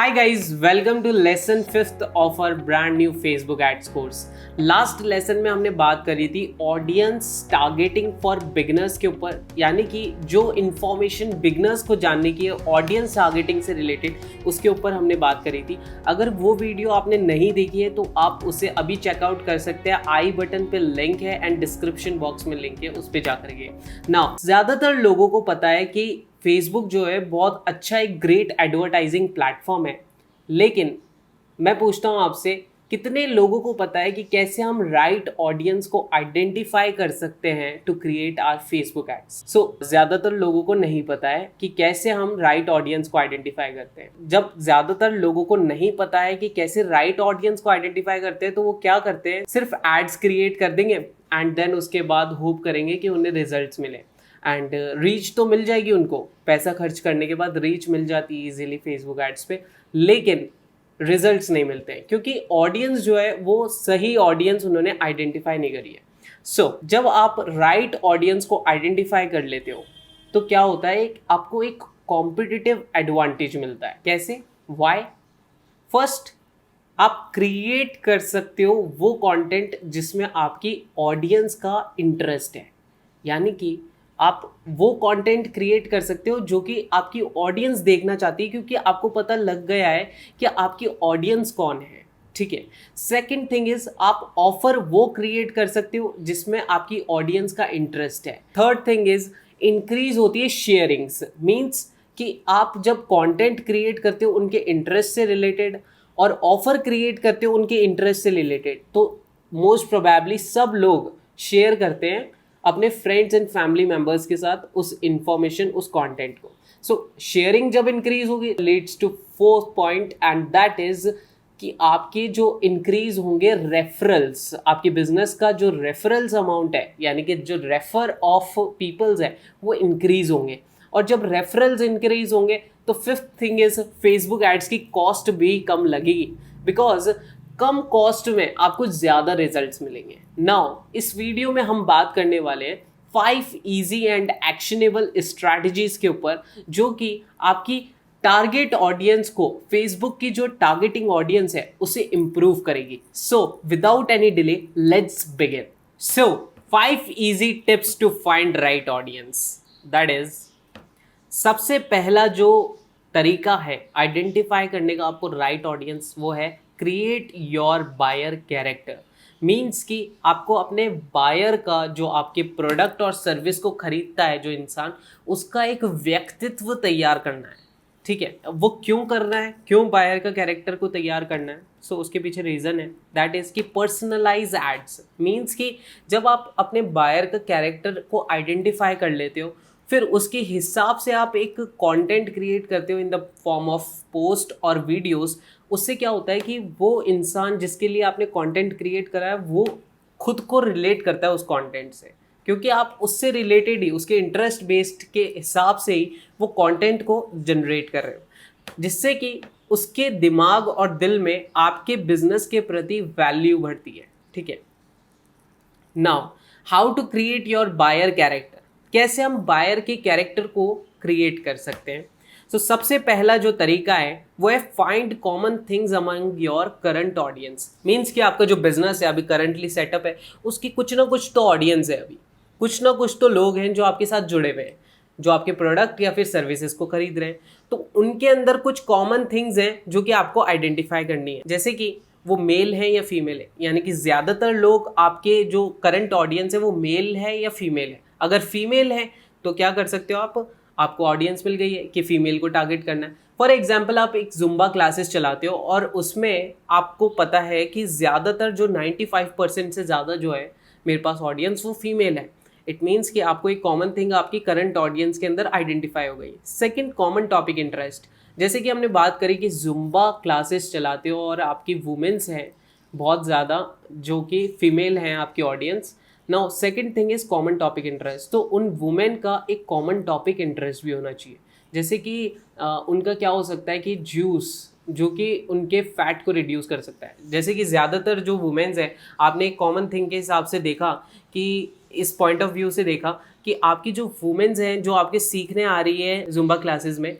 Hi guys, welcome to lesson 5th of our brand new Facebook ads course. Last lesson में हमने बात करी थी ऑडियंस टारगेटिंग फॉर बिगनर्स के ऊपर, यानी कि जो इन्फॉर्मेशन बिगनर्स को जानने की है ऑडियंस टारगेटिंग से रिलेटेड, उसके ऊपर हमने बात करी थी। अगर वो वीडियो आपने नहीं देखी है तो आप उसे अभी चेकआउट कर सकते हैं। आई बटन पे लिंक है एंड डिस्क्रिप्शन बॉक्स में लिंक है, उस पर जाकर के। नाउ ज़्यादातर लोगों को पता है कि फेसबुक जो है बहुत अच्छा एक ग्रेट एडवर्टाइजिंग प्लेटफॉर्म है, लेकिन मैं पूछता हूँ आपसे, कितने लोगों को पता है कि कैसे हम राइट ऑडियंस को आइडेंटिफाई कर सकते हैं to create our Facebook ads. ज़्यादातर लोगों को नहीं पता है कि कैसे हम राइट ऑडियंस को आइडेंटिफाई करते हैं। जब ज़्यादातर लोगों को नहीं पता है कि कैसे राइट ऑडियंस को आइडेंटिफाई करते हैं, तो वो क्या करते हैं, सिर्फ एड्स क्रिएट कर देंगे एंड देन उसके बाद होप करेंगे कि उन्हें रिजल्ट्स मिले एंड रीच तो मिल जाएगी। उनको पैसा खर्च करने के बाद रीच मिल जाती है इजीली फेसबुक एड्स पे, लेकिन रिजल्ट्स नहीं मिलते हैं क्योंकि ऑडियंस जो है वो सही ऑडियंस उन्होंने आइडेंटिफाई नहीं करी है। जब आप राइट ऑडियंस को आइडेंटिफाई कर लेते हो तो क्या होता है, आपको एक कॉम्पिटिटिव एडवांटेज मिलता है। कैसे? वाई? फर्स्ट, आप क्रिएट कर सकते हो वो कंटेंट जिसमें आपकी ऑडियंस का इंटरेस्ट है, यानी कि आप वो कंटेंट क्रिएट कर सकते हो जो कि आपकी ऑडियंस देखना चाहती है, क्योंकि आपको पता लग गया है कि आपकी ऑडियंस कौन है। ठीक है। सेकंड थिंग इज, आप ऑफर वो क्रिएट कर सकते हो जिसमें आपकी ऑडियंस का इंटरेस्ट है। थर्ड थिंग इज, इंक्रीज होती है शेयरिंग्स। मीन्स कि आप जब कंटेंट क्रिएट करते हो उनके इंटरेस्ट से रिलेटेड और ऑफर क्रिएट करते हो उनके इंटरेस्ट से रिलेटेड, तो मोस्ट प्रोबेबली सब लोग शेयर करते हैं अपने फ्रेंड्स एंड फैमिली मेंबर्स के साथ उस इंफॉर्मेशन, उस कंटेंट को। शेयरिंग जब इंक्रीज होगी, leads to fourth point and that is कि आपके जो इंक्रीज होंगे रेफरल्स। आपके बिजनेस का जो रेफरल्स अमाउंट है, यानी कि जो रेफर ऑफ पीपल्स है, वो इंक्रीज होंगे। और जब रेफरल्स इंक्रीज होंगे तो fifth thing is, Facebook ads की कॉस्ट भी कम लगेगी, बिकॉज कम कॉस्ट में आपको ज़्यादा रिजल्ट्स मिलेंगे। नाउ इस वीडियो में हम बात करने वाले हैं 5 इजी एंड एक्शनेबल स्ट्रैटेजीज के ऊपर, जो कि आपकी टारगेट ऑडियंस को, फेसबुक की जो टारगेटिंग ऑडियंस है उसे इंप्रूव करेगी। Without any delay let's begin. 5 easy tips to find right audience. That is, सबसे पहला जो तरीका है आइडेंटिफाई करने का आपको राइट ऑडियंस, वो है create your buyer character. Means कि आपको अपने बायर का, जो आपके प्रोडक्ट और सर्विस को खरीदता है जो इंसान, उसका एक व्यक्तित्व तैयार करना है। ठीक है। वो क्यों करना है, क्यों बायर का कैरेक्टर को तैयार करना है? उसके पीछे रीज़न है, दैट इज़ कि पर्सनलाइज एड्स। मीन्स कि जब आप अपने बायर का कैरेक्टर को आइडेंटिफाई कर लेते हो, फिर उसके हिसाब से आप एक कंटेंट क्रिएट करते हो in the form of post और वीडियोस। उससे क्या होता है कि वो इंसान जिसके लिए आपने कंटेंट क्रिएट करा है, वो खुद को रिलेट करता है उस कंटेंट से, क्योंकि आप उससे रिलेटेड ही, उसके इंटरेस्ट बेस्ड के हिसाब से ही वो कंटेंट को जनरेट कर रहे हो, जिससे कि उसके दिमाग और दिल में आपके बिजनेस के प्रति वैल्यू बढ़ती है। ठीक है। Now, how to create your buyer character. कैसे हम बायर के कैरेक्टर को क्रिएट कर सकते हैं? सबसे पहला जो तरीका है वो है find common things among your current audience. Means कि आपका जो बिजनेस है अभी करंटली सेटअप है, उसकी कुछ ना कुछ तो ऑडियंस है, अभी कुछ ना कुछ तो लोग हैं जो आपके साथ जुड़े हुए हैं, जो आपके प्रोडक्ट या फिर सर्विसेज को खरीद रहे हैं। तो उनके अंदर कुछ कॉमन थिंग्स हैं जो कि आपको आइडेंटिफाई करनी है, जैसे कि वो मेल है या फीमेल है, यानी कि ज़्यादातर लोग, आपके जो करंट ऑडियंस है वो मेल है या फीमेल है। अगर फीमेल है तो क्या कर सकते हो आप, आपको ऑडियंस मिल गई है कि फीमेल को टारगेट करना है। फॉर एग्जाम्पल, आप एक जुम्बा क्लासेस चलाते हो और उसमें आपको पता है कि ज़्यादातर जो 95% से ज़्यादा जो है मेरे पास ऑडियंस, वो फीमेल है। इट मीन्स कि आपको एक कॉमन थिंग आपकी करंट ऑडियंस के अंदर आइडेंटिफाई हो गई। Second, common topic interest. जैसे कि हमने बात करी कि जुम्बा क्लासेस चलाते हो और आपकी वुमेन्स हैं बहुत ज़्यादा, जो कि फीमेल हैं आपकी audience. Now second thing is common topic interest. तो उन वुमेन का एक कॉमन टॉपिक इंटरेस्ट भी होना चाहिए, जैसे कि उनका क्या हो सकता है कि जूस, जो कि उनके फैट को रिड्यूस कर सकता है। जैसे कि ज़्यादातर जो वुमेन्स हैं, आपने एक कॉमन थिंग के हिसाब से देखा कि इस पॉइंट ऑफ व्यू से देखा कि आपकी जो वुमेन्स हैं जो आपके सीखने आ रही है जुम्बा क्लासेस में,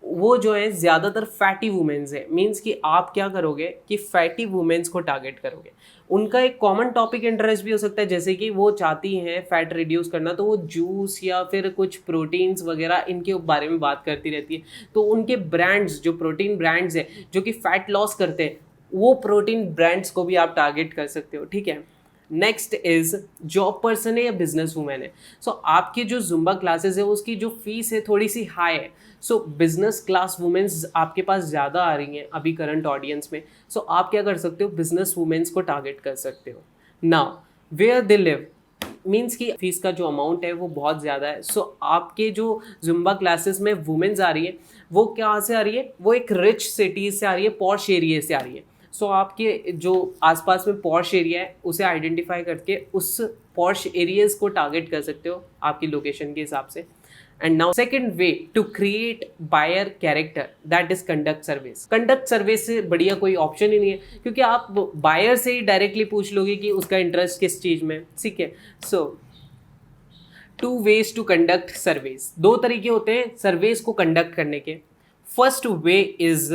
वो जो है ज़्यादातर फैटी वुमेन्स है। मीन्स कि आप क्या करोगे कि फैटी वुमेन्स को टारगेट करोगे। उनका एक कॉमन टॉपिक इंटरेस्ट भी हो सकता है, जैसे कि वो चाहती हैं फैट रिड्यूस करना, तो वो जूस या फिर कुछ प्रोटीन्स वगैरह इनके बारे में बात करती रहती है। तो उनके ब्रांड्स, जो प्रोटीन ब्रांड्स हैं जो कि फैट लॉस करते हैं, वो प्रोटीन ब्रांड्स को भी आप टारगेट कर सकते हो, ठीक है। नेक्स्ट इज जॉब पर्सन है या बिजनेस वूमेन है। सो आपकी जो जुम्बा क्लासेस है उसकी जो फीस है थोड़ी सी हाई है। सो बिजनेस क्लास वुमेन्स आपके पास ज़्यादा आ रही हैं अभी करंट ऑडियंस में। सो आप क्या कर सकते हो, बिजनेस वुमेन्स को टारगेट कर सकते हो। Now where they live means की फीस का जो अमाउंट है वो बहुत ज़्यादा है। सो आपके जो जुम्बा क्लासेस में वुमेन्स आ रही है वो कहाँ से आ रही है, वो एक रिच सिटीज़ से आ रही है, पॉश एरिया से आ रही है। सो आपके जो आसपास में पॉश एरिया है उसे आइडेंटिफाई करके उस पॉश एरियाज को टारगेट कर सकते हो आपकी लोकेशन के हिसाब से। And now second way to create buyer character, that is conduct service. Conduct service से बढ़िया कोई ऑप्शन ही नहीं है, क्योंकि आप बायर से ही डायरेक्टली पूछ लोगे कि उसका इंटरेस्ट किस चीज़ में, ठीक है। So two ways to conduct surveys, दो तरीके होते हैं सर्वेस को कंडक्ट करने के। First way is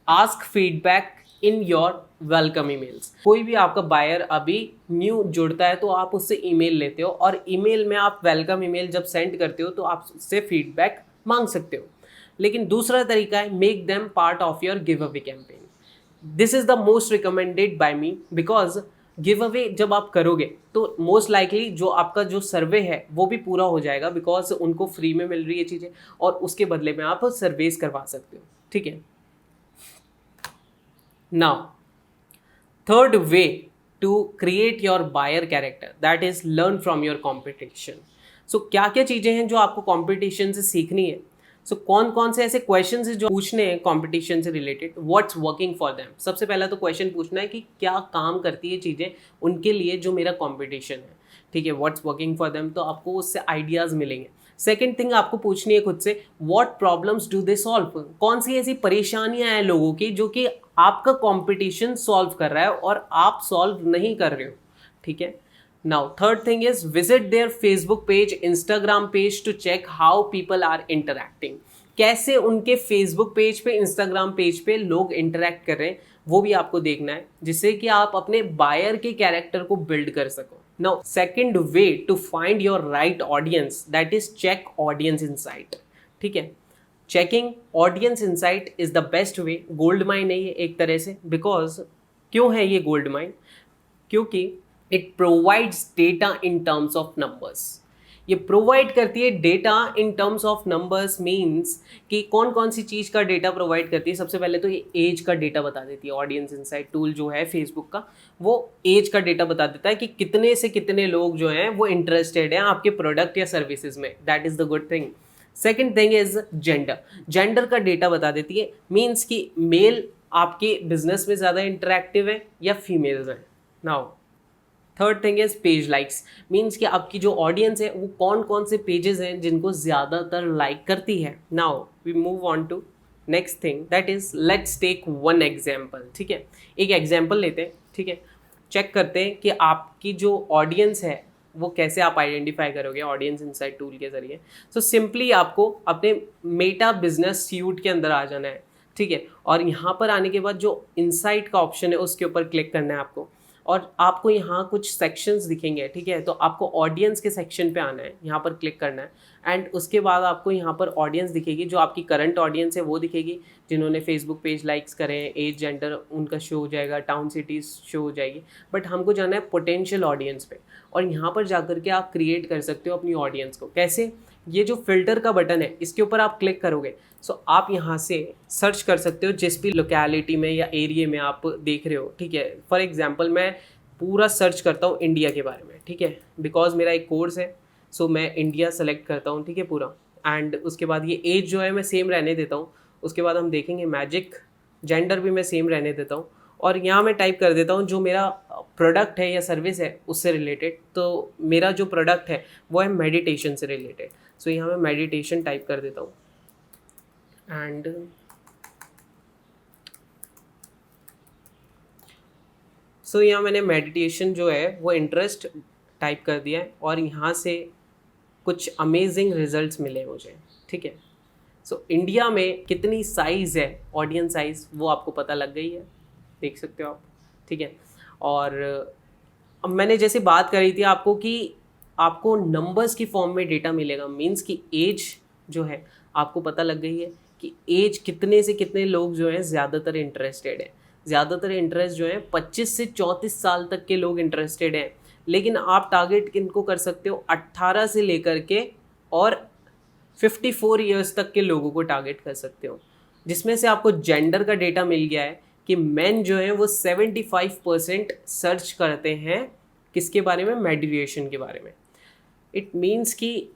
ask feedback in your welcome emails. कोई भी आपका बायर अभी न्यू जुड़ता है तो आप उससे ईमेल लेते हो, और ईमेल में आप वेलकम ईमेल जब सेंड करते हो तो आप उससे फीडबैक मांग सकते हो। लेकिन दूसरा तरीका है make them part of your give away campaign. This is the most recommended by me, because give away जब आप करोगे तो मोस्ट लाइकली जो आपका जो सर्वे है वो भी पूरा हो जाएगा, बिकॉज उनको फ्री में मिल रही है चीज़ें और उसके बदले में आप सर्वेस करवा सकते हो, ठीक है। Now third way to create your buyer character, that is learn from your competition. So क्या क्या चीज़ें हैं जो आपको कॉम्पिटिशन से सीखनी है। सो कौन कौन से ऐसे क्वेश्चन है जो पूछने हैं कॉम्पिटिशन से related. What's working for them, सबसे पहला तो क्वेश्चन पूछना है कि क्या काम करती है चीज़ें उनके लिए जो मेरा कॉम्पिटिशन है, ठीक है। व्हाट्स वर्किंग फॉर देम, तो आपको उससे आइडियाज़ मिलेंगे। सेकेंड थिंग आपको पूछनी है खुद से, what problems do they solve, कौन सी ऐसी परेशानियां हैं लोगों की जो कि आपका कंपटीशन सॉल्व कर रहा है और आप सॉल्व नहीं कर रहे हो, ठीक है। Now third thing is visit their Facebook page, Instagram page to check how people are interacting. कैसे उनके फेसबुक पेज पे, इंस्टाग्राम पेज पे लोग इंटरैक्ट कर रहे हैं वो भी आपको देखना है, जिससे कि आप अपने बायर के कैरेक्टर को बिल्ड कर सको। Now second way to find your right audience, that is check audience insight, ठीक है। Checking audience insight is the best way. Gold mine है ये एक तरह से, बिकॉज क्यों है ये गोल्ड माइन, क्योंकि it provides data in terms of numbers. ये प्रोवाइड करती है data in terms of numbers, means कि कौन कौन सी चीज़ का डेटा प्रोवाइड करती है। सबसे पहले तो ये एज का डेटा बता देती है। ऑडियंस इनसाइट टूल जो है फेसबुक का, वो एज का डेटा बता देता है कि कितने से कितने लोग जो हैं वो इंटरेस्टेड हैं आपके प्रोडक्ट या सर्विसेज में। That is the good thing. Second thing is gender, gender का डेटा बता देती है, मीन्स कि मेल आपके बिजनेस में ज़्यादा इंटरेक्टिव है या फीमेल्स हैं। Now third thing is page likes, means कि आपकी जो ऑडियंस है वो कौन कौन से पेजेस हैं जिनको ज़्यादातर लाइक करती है। Now we move on to next thing, that is let's take one example, ठीक है। एक एग्जाम्पल लेते हैं, ठीक है। चेक करते हैं कि आपकी जो ऑडियंस है वो कैसे आप आइडेंटिफाई करोगे ऑडियंस इनसाइट टूल के जरिए। सो सिंपली आपको अपने मेटा बिजनेस सूट के अंदर आ जाना है, ठीक है। और यहाँ पर आने के बाद जो इनसाइट का ऑप्शन है उसके ऊपर क्लिक करना है आपको, और आपको यहाँ कुछ सेक्शंस दिखेंगे, ठीक है। तो आपको ऑडियंस के सेक्शन पे आना है, यहाँ पर क्लिक करना है, एंड उसके बाद आपको यहाँ पर ऑडियंस दिखेगी, जो आपकी करंट ऑडियंस है वो दिखेगी, जिन्होंने फेसबुक पेज लाइक्स करे हैं, एज जेंडर उनका शो हो जाएगा, टाउन सिटीज़ शो हो जाएगी। बट हमको जाना है पोटेंशियल ऑडियंस पे, और यहाँ पर जाकर के आप क्रिएट कर सकते हो अपनी ऑडियंस को। कैसे, ये जो फिल्टर का बटन है इसके ऊपर आप क्लिक करोगे, सो आप यहाँ से सर्च कर सकते हो जिस भी लोकेलिटी में या एरिया में आप देख रहे हो, ठीक है। फॉर एग्जांपल मैं पूरा सर्च करता हूँ इंडिया के बारे में, ठीक है, बिकॉज मेरा एक कोर्स है, सो मैं इंडिया सेलेक्ट करता हूँ, ठीक है, पूरा। एंड उसके बाद ये एज जो है मैं सेम रहने देता हूँ। उसके बाद हम देखेंगे मैजिक, जेंडर भी मैं सेम रहने देता हूँ, और यहाँ मैं टाइप कर देता हूँ जो मेरा प्रोडक्ट है या सर्विस है उससे रिलेटेड। तो मेरा जो प्रोडक्ट है वो है मेडिटेशन से रिलेटेड, सो यहाँ मैं मेडिटेशन टाइप कर देता हूँ, एंड सो यहाँ मैंने मेडिटेशन जो है वो इंटरेस्ट टाइप कर दिया है, और यहाँ से कुछ अमेजिंग रिजल्ट्स मिले मुझे, ठीक है। सो इंडिया में कितनी साइज़ है ऑडियंस साइज़, वो आपको पता लग गई है, देख सकते हो आप, ठीक है। और अब मैंने जैसे बात करी थी आपको कि आपको नंबर्स की फॉर्म में डेटा मिलेगा, मींस कि एज जो है आपको पता लग गई है कि एज कितने से कितने लोग जो हैं ज़्यादातर इंटरेस्टेड हैं। ज़्यादातर इंटरेस्ट जो है 25 से 34 साल तक के लोग इंटरेस्टेड हैं, लेकिन आप टारगेट किनको कर सकते हो, 18 से लेकर के और 54 ईयर्स तक के लोगों को टारगेट कर सकते हो, जिसमें से आपको जेंडर का डेटा मिल गया है कि मेन जो है वो 75% सर्च करते हैं किसके बारे में, मेडिटेशन के बारे में। इट मीन्स कि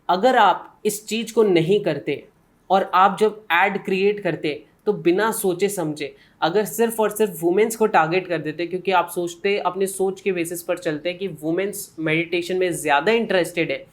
अगर आप इस चीज़ को नहीं करते और आप जब एड क्रिएट करते तो बिना सोचे समझे अगर सिर्फ और सिर्फ वुमेन्स को टारगेट कर देते, क्योंकि आप सोचते अपने सोच के बेसिस पर चलते हैं कि वुमेन्स मेडिटेशन में ज़्यादा इंटरेस्टेड है,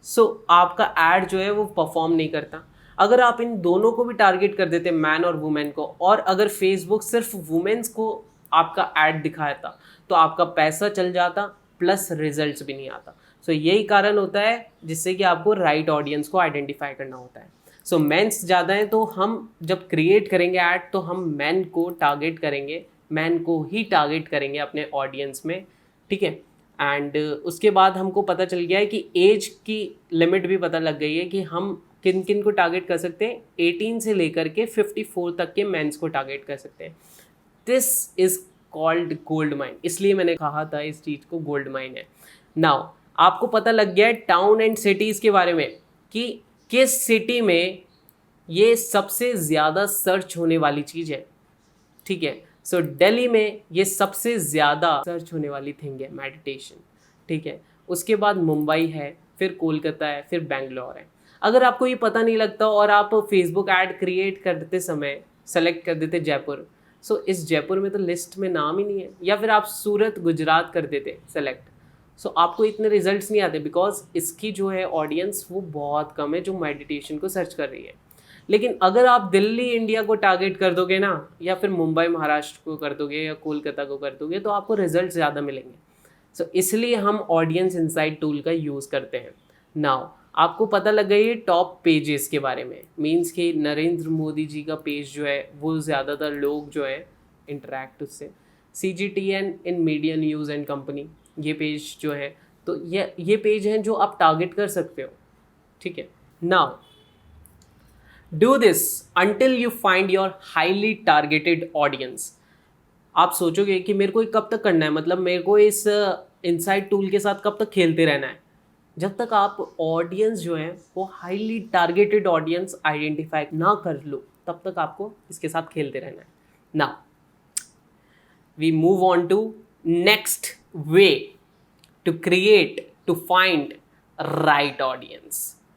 सो आपका एड जो है वो परफॉर्म नहीं करता। अगर आप इन दोनों को भी टारगेट कर देते, मैन और वुमेन को, और अगर फेसबुक सिर्फ वुमेन्स को आपका ऐड दिखाता तो आपका पैसा चल जाता प्लस रिजल्ट्स भी नहीं आता। सो यही कारण होता है जिससे कि आपको राइट ऑडियंस को आइडेंटिफाई करना होता है। सो मेंस ज़्यादा हैं तो हम जब क्रिएट करेंगे ऐड तो हम मैन को टारगेट करेंगे, मैन को ही टारगेट करेंगे अपने ऑडियंस में, ठीक है। एंड उसके बाद हमको पता चल गया है कि एज की लिमिट भी पता लग गई है कि हम किन किन को टारगेट कर सकते हैं, 18 से लेकर के 54 तक के मेंस को टारगेट कर सकते हैं। This is called gold mine, इसलिए मैंने कहा था इस चीज़ को गोल्ड माइन है। नाउ आपको पता लग गया है टाउन एंड सिटीज़ के बारे में कि किस सिटी में ये सबसे ज़्यादा सर्च होने वाली चीज़ है, ठीक है। सो दिल्ली में ये सबसे ज़्यादा सर्च होने वाली थिंग है मेडिटेशन, ठीक है। उसके बाद मुंबई है, फिर कोलकाता है, फिर बेंगलोर है। अगर आपको ये पता नहीं लगता और आप फेसबुक ऐड क्रिएट करते समय सेलेक्ट कर देते जयपुर, सो इस जयपुर में तो लिस्ट में नाम ही नहीं है, या फिर आप सूरत गुजरात कर देते सेलेक्ट, सो आपको इतने रिजल्ट्स नहीं आते बिकॉज इसकी जो है ऑडियंस वो बहुत कम है जो मेडिटेशन को सर्च कर रही है। लेकिन अगर आप दिल्ली इंडिया को टारगेट कर दोगे ना, या फिर मुंबई महाराष्ट्र को कर दोगे या कोलकाता को कर दोगे, तो आपको रिजल्ट ज़्यादा मिलेंगे। सो इसलिए हम ऑडियंस इनसाइट टूल का यूज़ करते हैं। नाउ आपको पता लग गई है टॉप पेजेस के बारे में, मींस कि नरेंद्र मोदी जी का पेज जो है वो ज़्यादातर लोग जो है इंटरेक्ट उससे। CGTN in media news and company, ये पेज जो है, तो ये पेज हैं जो आप टारगेट कर सकते हो, ठीक है। Now do this until you find your highly targeted audience. आप सोचोगे कि मेरे को ये कब तक करना है, मतलब मेरे को इस इनसाइट टूल के साथ कब तक खेलते रहना है, जब तक आप ऑडियंस जो है वो हाईली टारगेटेड ऑडियंस आइडेंटिफाई ना कर लो तब तक आपको इसके साथ खेलते रहना है। Now we move on to next way to create, to find right audience,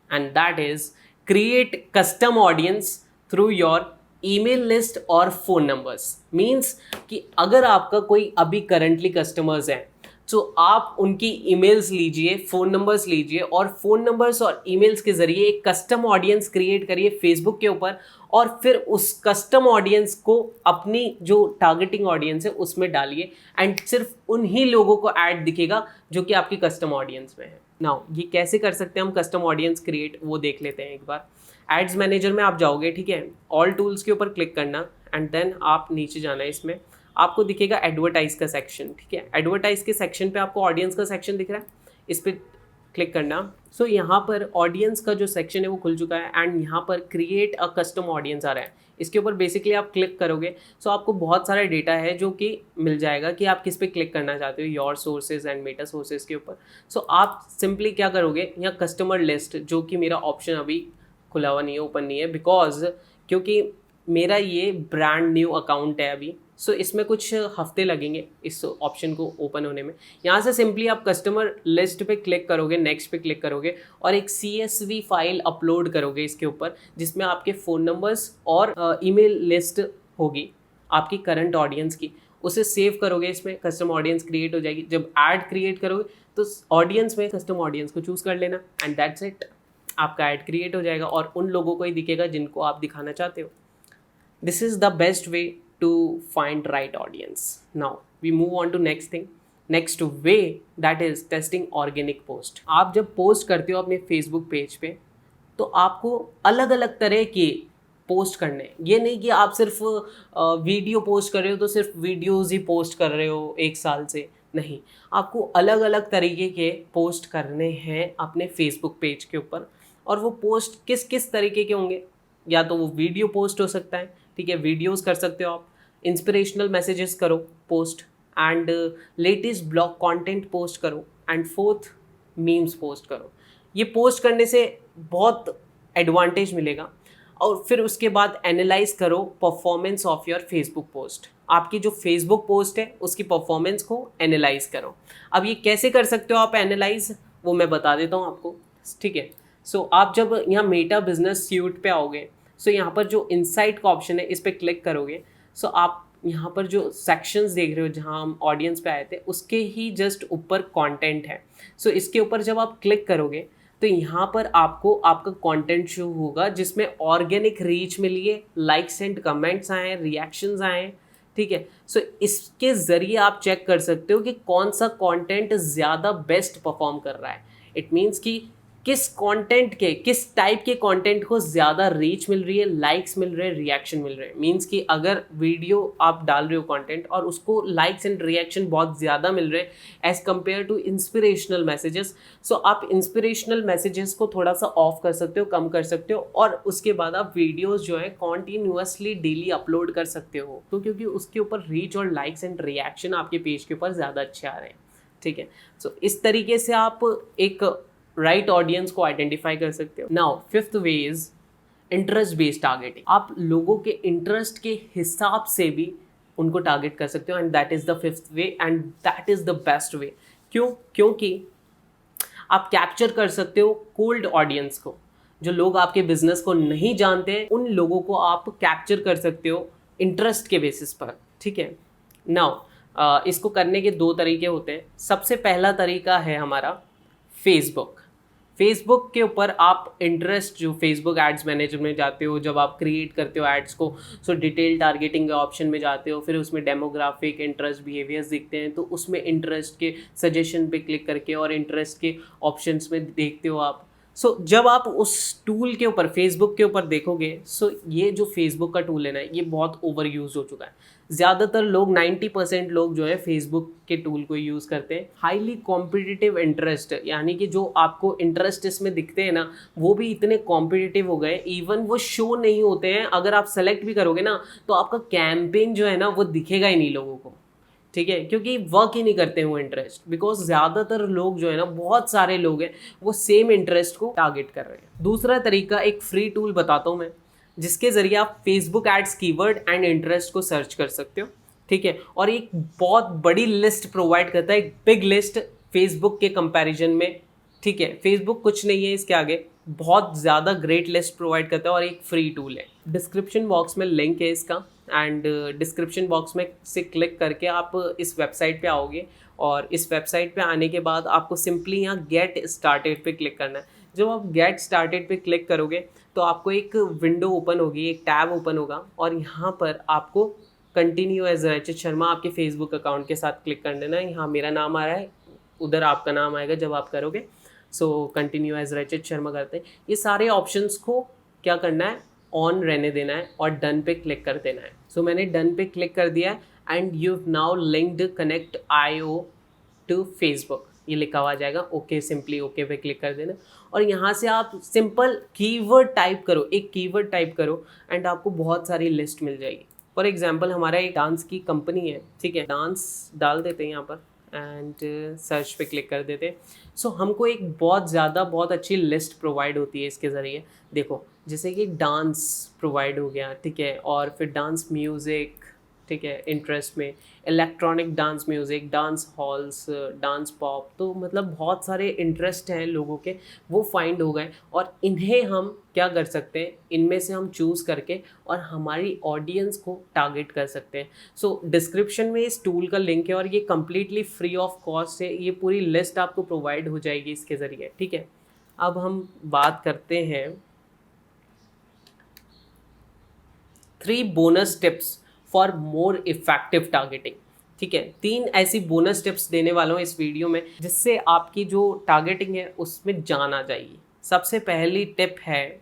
and that is create custom audience through your email list और phone numbers। means कि अगर आपका कोई अभी currently customers हैं तो आप उनकी emails लीजिए, phone numbers लीजिए, और phone numbers और emails के ज़रिए एक custom audience create करिए Facebook के ऊपर, और फिर उस कस्टम ऑडियंस को अपनी जो टारगेटिंग ऑडियंस है उसमें डालिए, एंड सिर्फ उन्हीं लोगों को ऐड दिखेगा जो कि आपकी कस्टम ऑडियंस में है। नाउ ये कैसे कर सकते हैं हम कस्टम ऑडियंस क्रिएट, वो देख लेते हैं एक बार। एड्स मैनेजर में आप जाओगे, ठीक है, ऑल टूल्स के ऊपर क्लिक करना, एंड देन आप नीचे जाना है, इसमें आपको दिखेगा एडवर्टाइज का सेक्शन, ठीक है। एडवर्टाइज के सेक्शन पे आपको ऑडियंस का सेक्शन दिख रहा है, इस पर क्लिक करना। सो यहाँ पर ऑडियंस का जो सेक्शन है वो खुल चुका है, एंड यहाँ पर क्रिएट अ कस्टम ऑडियंस आ रहा है, इसके ऊपर बेसिकली आप क्लिक करोगे। सो आपको बहुत सारा डेटा है जो कि मिल जाएगा कि आप किस पे क्लिक करना चाहते हो, your sources and Meta sources के ऊपर। सो आप सिंपली क्या करोगे, यहाँ कस्टमर लिस्ट, जो कि मेरा ऑप्शन अभी खुला हुआ नहीं है, ओपन नहीं है, बिकॉज क्योंकि मेरा ये ब्रांड न्यू अकाउंट है अभी, सो इसमें कुछ हफ्ते लगेंगे इस ऑप्शन को ओपन होने में। यहाँ से सिंपली आप कस्टमर लिस्ट पे क्लिक करोगे, नेक्स्ट पे क्लिक करोगे, और एक CSV फाइल अपलोड करोगे इसके ऊपर, जिसमें आपके फ़ोन नंबर्स और ईमेल लिस्ट होगी आपकी करंट ऑडियंस की, उसे सेव करोगे, इसमें कस्टम ऑडियंस क्रिएट हो जाएगी। जब ऐड क्रिएट करोगे तो ऑडियंस में कस्टम ऑडियंस को चूज़ कर लेना, एंड दैट्स इट, आपका ऐड क्रिएट हो जाएगा और उन लोगों को ही दिखेगा जिनको आप दिखाना चाहते हो। This is the best way to find right audience. Now we move on to next thing, next way, that is testing organic post। आप जब पोस्ट करते हो अपने फेसबुक पेज पे, तो आपको अलग अलग तरह के पोस्ट करने हैं। ये नहीं कि आप सिर्फ वीडियो पोस्ट कर रहे हो तो सिर्फ वीडियोस ही पोस्ट कर रहे हो एक साल से, नहीं, आपको अलग अलग तरीके के पोस्ट करने हैं अपने फेसबुक पेज के ऊपर। और वो पोस्ट किस किस तरीके के होंगे, या तो वो वीडियो पोस्ट हो सकता है, ठीक है, वीडियोस कर सकते हो आप, इंस्पिरेशनल मैसेजेस करो post, and latest blog content post करो, एंड फोर्थ मीम्स पोस्ट करो। ये पोस्ट करने से बहुत एडवांटेज मिलेगा। और फिर उसके बाद एनालाइज करो performance of your Facebook post. आपकी जो फेसबुक पोस्ट है उसकी परफॉर्मेंस को एनालाइज करो। अब ये कैसे कर सकते हो आप एनालाइज, वो मैं बता देता हूँ आपको, ठीक है। सो आप जब यहाँ मेटा बिजनेस सूट पे आओगे, सो यहाँ पर जो इनसाइट का ऑप्शन है इस पर क्लिक करोगे, सो आप यहाँ पर जो सेक्शंस देख रहे हो जहाँ हम ऑडियंस पे आए थे उसके ही जस्ट ऊपर कंटेंट है। सो इसके ऊपर जब आप क्लिक करोगे तो यहाँ पर आपको आपका कंटेंट शो होगा जिसमें ऑर्गेनिक रीच मिली है, लाइक्स एंड कमेंट्स आए, रिएक्शंस आए, ठीक है। सो इसके ज़रिए आप चेक कर सकते हो कि कौन सा कंटेंट ज़्यादा बेस्ट परफॉर्म कर रहा है। इट मीन्स कि किस कंटेंट के, किस टाइप के कंटेंट को ज़्यादा रीच मिल रही है, लाइक्स मिल रहे हैं, रिएक्शन मिल रहे हैं। मीन्स कि अगर वीडियो आप डाल रहे हो कंटेंट और उसको लाइक्स एंड रिएक्शन बहुत ज़्यादा मिल रहे हैं as compared to inspirational messages, so आप इंस्पिरेशनल मैसेजेस को थोड़ा सा ऑफ कर सकते हो, कम कर सकते हो, और उसके बाद आप वीडियोज़ जो है कॉन्टीन्यूसली डेली अपलोड कर सकते हो, तो क्योंकि उसके ऊपर रीच और लाइक्स एंड रिएक्शन आपके पेज के ऊपर ज़्यादा अच्छे आ रहे हैं, ठीक है। सो इस तरीके से आप एक राइट ऑडियंस को आइडेंटिफाई कर सकते हो। Now fifth way is interest based targeting. आप लोगों के इंटरेस्ट के हिसाब से भी उनको टारगेट कर सकते हो, and that is the fifth way, and that is the best वे। क्योंकि आप कैप्चर कर सकते हो कोल्ड ऑडियंस को, जो लोग आपके बिजनेस को नहीं जानते, उन लोगों को आप कैप्चर कर सकते हो इंटरेस्ट के बेसिस पर, ठीक है। नाउ इसको करने के दो तरीके होते हैं। सबसे पहला तरीका है हमारा फेसबुक के ऊपर आप इंटरेस्ट, जो फेसबुक एड्स मैनेजर में जाते हो, जब आप क्रिएट करते हो एड्स को, सो डिटेल टारगेटिंग के ऑप्शन में जाते हो, फिर उसमें डेमोग्राफिक, इंटरेस्ट, बिहेवियर्स दिखते हैं, तो उसमें इंटरेस्ट के सजेशन पे क्लिक करके और इंटरेस्ट के ऑप्शंस में देखते हो आप। सो जब आप उस टूल के ऊपर, फेसबुक के ऊपर देखोगे, सो ये जो फेसबुक का टूल है ना, ये बहुत ओवर यूज हो चुका है। ज़्यादातर लोग 90% लोग जो है फेसबुक के टूल को यूज़ करते हैं। हाईली कॉम्पिटिटिव इंटरेस्ट, यानी कि जो आपको इंटरेस्ट इसमें दिखते हैं ना, वो भी इतने कॉम्पिटिटिव हो गए, इवन वो शो नहीं होते हैं। अगर आप सेलेक्ट भी करोगे ना तो आपका कैंपेन जो है ना वो दिखेगा ही नहीं लोगों को, ठीक है, क्योंकि वर्क ही नहीं करते हैं वो इंटरेस्ट, बिकॉज ज़्यादातर लोग जो है ना, बहुत सारे लोग हैं वो सेम इंटरेस्ट को टारगेट कर रहे हैं। दूसरा तरीका, एक फ्री टूल बताता हूँ मैं, जिसके ज़रिए आप Facebook ads keyword and interest को सर्च कर सकते हो, ठीक है, और एक बहुत बड़ी लिस्ट प्रोवाइड करता है, एक बिग लिस्ट फेसबुक के कंपैरिजन में, ठीक है। फेसबुक कुछ नहीं है इसके आगे, बहुत ज़्यादा ग्रेट लिस्ट प्रोवाइड करता है और एक फ्री टूल है। डिस्क्रिप्शन बॉक्स में लिंक है इसका, एंड डिस्क्रिप्शन बॉक्स में से क्लिक करके आप इस वेबसाइट पे आओगे, और इस वेबसाइट पे आने के बाद आपको सिंपली यहाँ गेट स्टार्टेड पे क्लिक करना है। जब आप गेट स्टार्टेड पे क्लिक करोगे तो आपको एक विंडो ओपन होगी, एक टैब ओपन होगा, और यहाँ पर आपको कंटिन्यू एज रचित शर्मा आपके फेसबुक अकाउंट के साथ क्लिक कर देना है। यहाँ मेरा नाम आ रहा है, उधर आपका नाम आएगा जब आप करोगे। सो कंटिन्यू एज रचित शर्मा करते हैं। ये सारे ऑप्शंस को क्या करना है, ऑन रहने देना है और डन पे क्लिक कर देना है। सो मैंने डन पे क्लिक कर दिया है, and you now linked connect IO to Facebook, ये लिखा हुआ आ जाएगा। ओके, सिंपली ओके पे क्लिक कर देना, और यहाँ से आप सिंपल कीवर्ड टाइप करो, एक कीवर्ड टाइप करो, एंड आपको बहुत सारी लिस्ट मिल जाएगी। फॉर एग्जांपल हमारा एक डांस की कंपनी है, ठीक है, डांस डाल देते हैं यहाँ पर, एंड सर्च पे क्लिक कर देते हैं। सो हमको एक बहुत अच्छी लिस्ट प्रोवाइड होती है इसके ज़रिए। देखो, जैसे कि डांस प्रोवाइड हो गया, ठीक है, और फिर डांस म्यूज़िक, ठीक है, इंटरेस्ट में electronic dance music, dance halls, dance pop, तो मतलब बहुत सारे इंटरेस्ट हैं लोगों के, वो फाइंड हो गए, और इन्हें हम क्या कर सकते हैं, इनमें से हम चूज़ करके और हमारी ऑडियंस को टारगेट कर सकते हैं। सो डिस्क्रिप्शन में इस टूल का लिंक है, और ये कम्प्लीटली फ्री ऑफ कॉस्ट है। ये पूरी लिस्ट आपको प्रोवाइड हो जाएगी इसके ज़रिए, ठीक है। अब हम बात करते हैं 3 bonus tips for more effective targeting, ठीक है। 3 ऐसी बोनस टिप्स देने वाला हूँ इस वीडियो में, जिससे आपकी जो टारगेटिंग है उसमें जान आ जाएगी। सबसे पहली टिप है,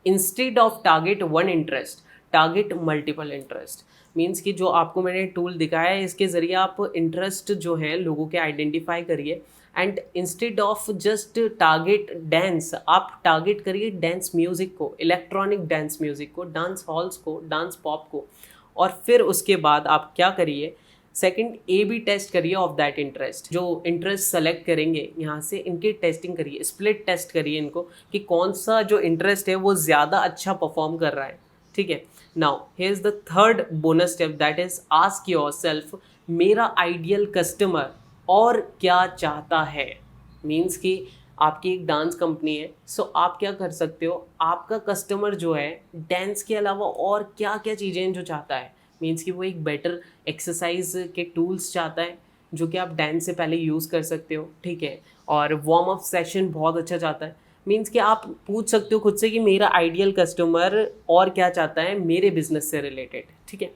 instead of target one interest target multiple interest. Means कि जो आपको मैंने टूल दिखाया है इसके ज़रिए आप इंटरेस्ट जो है लोगों के आइडेंटिफाई करिए, and instead of just target dance, आप टारगेट करिए डांस म्यूज़िक को, इलेक्ट्रॉनिक डांस म्यूज़िक को, डांस हॉल्स को, डांस पॉप को। और फिर उसके बाद आप क्या करिए, सेकंड ए बी टेस्ट करिए ऑफ दैट इंटरेस्ट। जो इंटरेस्ट सेलेक्ट करेंगे यहाँ से इनकी टेस्टिंग करिए, स्प्लिट टेस्ट करिए इनको कि कौन सा जो इंटरेस्ट है वो ज़्यादा अच्छा परफॉर्म कर रहा है। ठीक है, now here is the third bonus step, that is ask yourself मेरा आइडियल कस्टमर और क्या चाहता है। मीन्स कि आपकी एक डांस कंपनी है, सो आप क्या कर सकते हो, आपका कस्टमर जो है डांस के अलावा और क्या क्या चीज़ें जो चाहता है। मीन्स कि वो एक बेटर एक्सरसाइज के टूल्स चाहता है जो कि आप डांस से पहले यूज़ कर सकते हो। ठीक है, और वार्म अप सेशन बहुत अच्छा चाहता है। मीन्स कि आप पूछ सकते हो खुद से कि मेरा आइडियल कस्टमर और क्या चाहता है मेरे बिजनेस से रिलेटेड। ठीक है,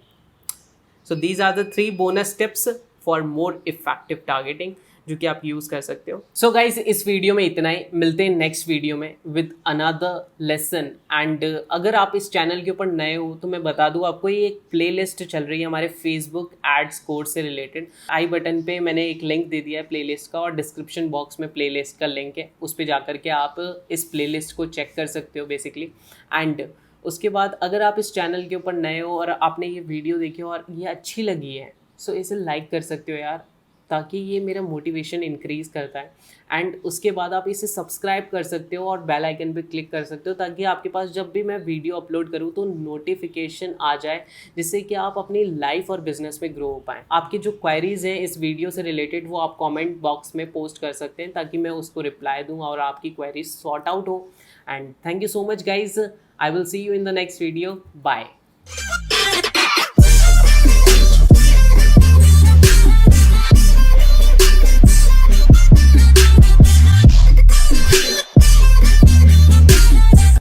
so these are the 3 bonus tips for more effective targeting जो कि आप यूज़ कर सकते हो। सो गाइज इस वीडियो में इतना ही, मिलते हैं नेक्स्ट वीडियो में विद अनदर लेसन। एंड अगर आप इस चैनल के ऊपर नए हो तो मैं बता दूं आपको, ये एक प्लेलिस्ट चल रही है हमारे फेसबुक एड्स कोर्स से रिलेटेड। आई बटन पे मैंने एक लिंक दे दिया है प्लेलिस्ट का, और डिस्क्रिप्शन बॉक्स में प्लेलिस्ट का लिंक है, उस पर जाकर के आप इस प्लेलिस्ट को चेक कर सकते हो बेसिकली। एंड उसके बाद अगर आप इस चैनल के ऊपर नए हो और आपने ये वीडियो देखी और ये अच्छी लगी है, सो इसे लाइक कर सकते हो यार, ताकि ये मेरा मोटिवेशन इंक्रीज़ करता है। एंड उसके बाद आप इसे सब्सक्राइब कर सकते हो और बेल आइकन पे क्लिक कर सकते हो, ताकि आपके पास जब भी मैं वीडियो अपलोड करूँ तो नोटिफिकेशन आ जाए, जिससे कि आप अपनी लाइफ और बिजनेस में ग्रो हो पाएँ। आपकी जो क्वेरीज हैं इस वीडियो से रिलेटेड वो आप कॉमेंट बॉक्स में पोस्ट कर सकते हैं, ताकि मैं उसको रिप्लाई दूँ और आपकी क्वेरीज सॉर्ट आउट हो। And thank you so much guys, I will see you in the next video, bye.